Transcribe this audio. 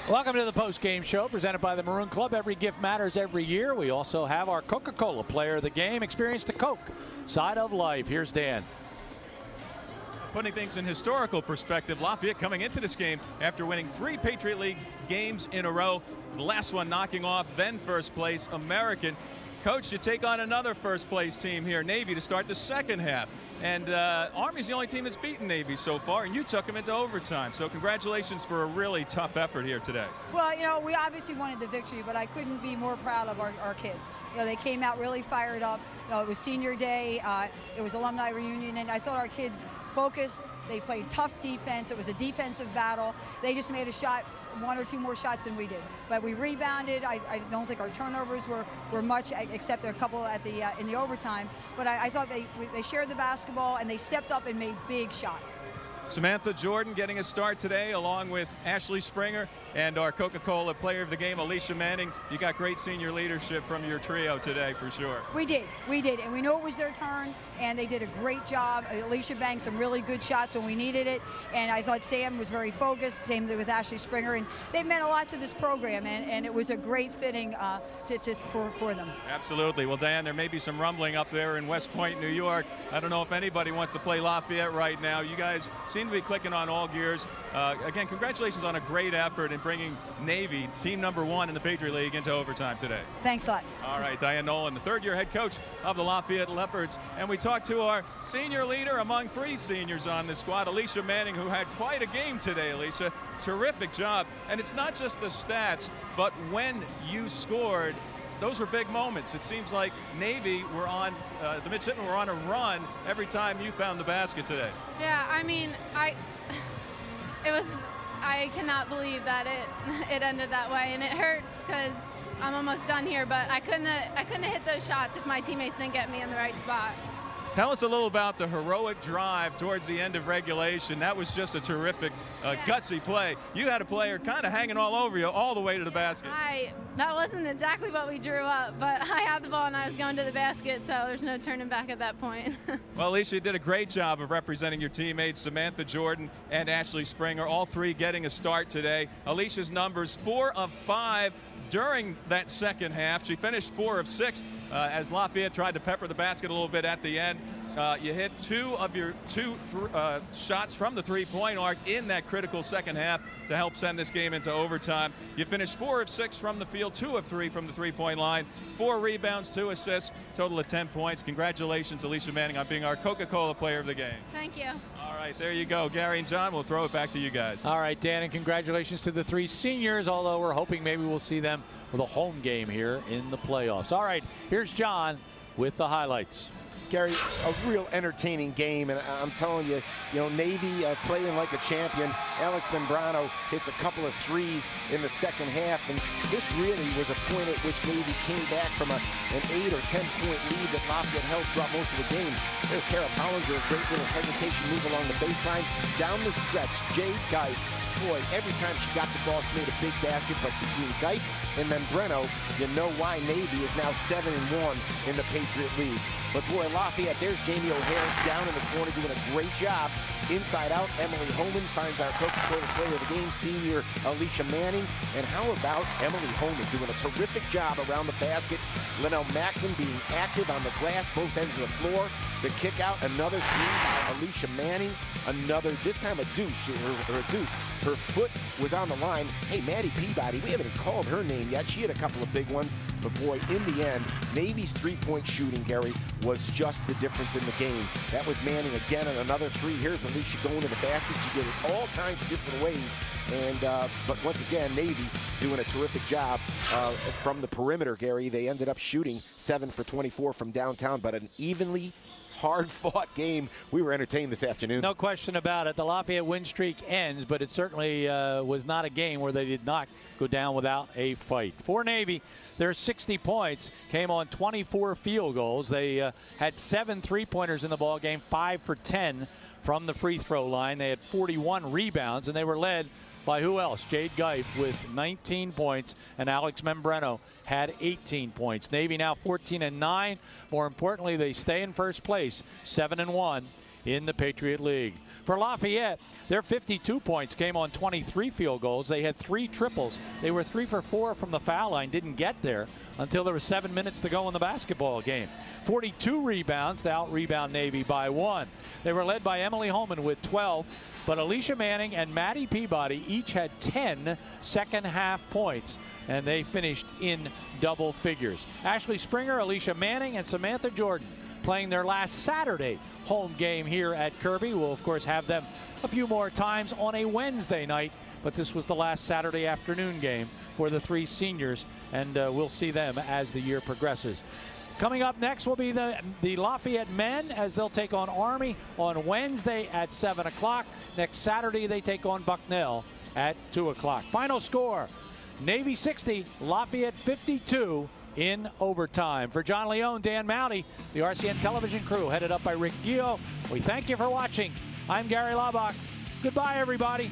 Welcome to the post-game show presented by the Maroon Club. Every gift matters every year. We also have our Coca-Cola player of the game. Experience the Coke side of life. Here's Dan. Putting things in historical perspective, Lafayette coming into this game after winning 3 Patriot League games in a row. The last one knocking off then first place American. Coach, you take on another first place team here, Navy, to start the second half. And Army's the only team that's beaten Navy so far, and you took them into overtime. So congratulations for a really tough effort here today. Well, you know, we obviously wanted the victory, but I couldn't be more proud of our kids. You know, they came out really fired up. You know, it was senior day. It was alumni reunion, and I thought our kids focused. They played tough defense. It was a defensive battle. They just made a shot, 1 or 2 more shots than we did. But we rebounded. I don't think our turnovers were much, except a couple at the in the overtime. But I thought they shared the basketball and they stepped up and made big shots. Samantha Jordan getting a start today along with Ashley Springer and our Coca-Cola player of the game, Alicia Manning. You got great senior leadership from your trio today for sure. We did, and we knew it was their turn, and they did a great job. Alicia banked some really good shots when we needed it, and I thought Sam was very focused, same thing with Ashley Springer, and they meant a lot to this program, and it was a great fitting for them. Absolutely. Well, Dan, there may be some rumbling up there in West Point, New York. I don't know if anybody wants to play Lafayette right now. You guys seem to be clicking on all gears. Again, congratulations on a great effort in bringing Navy, team #1 in the Patriot League, into overtime today. Thanks a lot. All right, Diane Nolan, the third-year head coach of the Lafayette Leopards. And we talked to our senior leader among 3 seniors on this squad, Alicia Manning, who had quite a game today, Alicia. Terrific job. And it's not just the stats, but when you scored, those were big moments. It seems like Navy were on, the midshipmen were on a run every time you found the basket today. Yeah, I mean, I cannot believe that it ended that way, and it hurts because I'm almost done here, but I couldn't hit those shots if my teammates didn't get me in the right spot. Tell us a little about the heroic drive towards the end of regulation. That was just a terrific, gutsy play. You had a player kind of hanging all over you all the way to the basket. That wasn't exactly what we drew up, but I had the ball and I was going to the basket, so there's no turning back at that point. Well, Alicia, you did a great job of representing your teammates, Samantha Jordan and Ashley Springer, all 3 getting a start today. Alicia's numbers 4 of 5 during that second half. She finished 4 of 6 as Lafayette tried to pepper the basket a little bit at the end. You hit 2 of your 2 shots from the three-point arc in that critical second half to help send this game into overtime. You finished 4 of 6 from the field, 2 of 3 from the three-point line, 4 rebounds, 2 assists, total of 10 points. Congratulations, Alicia Manning, on being our Coca-Cola player of the game. Thank you. All right, there you go. Gary and John, we'll throw it back to you guys. All right, Dan, and congratulations to the 3 seniors, although we're hoping maybe we'll see them with a home game here in the playoffs. All right, here's John with the highlights. Gary, a real entertaining game, and I'm telling you, Navy playing like a champion. Alex Membrano hits a couple of threes in the second half, and this really was a point at which Navy came back from an 8 or 10 point lead that Lafayette held throughout most of the game. There's Kara Pollinger, a great little hesitation move along the baseline. Down the stretch, Jade Geif, boy, every time she got the ball, she made a big basket, but between Geif and Membrano, you know why Navy is now 7-1 in the Patriot League. But boy, Lafayette, there's Jamie O'Hare down in the corner doing a great job. Inside out, Emily Holman finds our Coca-Cola player of the game, senior Alicia Manning. And how about Emily Holman doing a terrific job around the basket. Linnell Macklin being active on the glass, both ends of the floor. The kick out, another 3 by Alicia Manning. Another, this time a deuce. Her foot was on the line. Hey, Maddie Peabody, we haven't called her name yet. She had a couple of big ones. But boy, in the end, Navy's 3-point shooting, Gary, was just the difference in the game. That was Manning again on another 3. Here's Alicia going to the basket. She did it all kinds of different ways. And but once again, Navy doing a terrific job from the perimeter, Gary. They ended up shooting 7 for 24 from downtown, but an evenly hard-fought game. We were entertained this afternoon. No question about it. The Lafayette win streak ends, but it certainly was not a game where they did not go down without a fight. For Navy, their 60 points came on 24 field goals. They had 7 three-pointers in the ball game, 5 for 10 from the free throw line. They had 41 rebounds, and they were led by who else? Jade Geif with 19 points, and Alex Membrano had 18 points. Navy now 14-9. More importantly, they stay in first place, 7-1 in the Patriot League. For Lafayette, their 52 points came on 23 field goals. They had 3 triples. They were 3 for 4 from the foul line, didn't get there until there was 7 minutes to go in the basketball game. 42 rebounds to out-rebound Navy by 1. They were led by Emily Holman with 12, but Alicia Manning and Maddie Peabody each had 10 second-half points, and they finished in double figures. Ashley Springer, Alicia Manning, and Samantha Jordan playing their last Saturday home game here at Kirby. We'll, of course, have them a few more times on a Wednesday night, but this was the last Saturday afternoon game for the 3 seniors, and we'll see them as the year progresses. Coming up next will be the Lafayette men, as they'll take on Army on Wednesday at 7 o'clock. Next Saturday, they take on Bucknell at 2 o'clock. Final score, Navy 60, Lafayette 52 in overtime. For John Leone, Dan Mowdy, the RCN television crew headed up by Rick Gio, we thank you for watching. I'm Gary Laubach. Goodbye, everybody.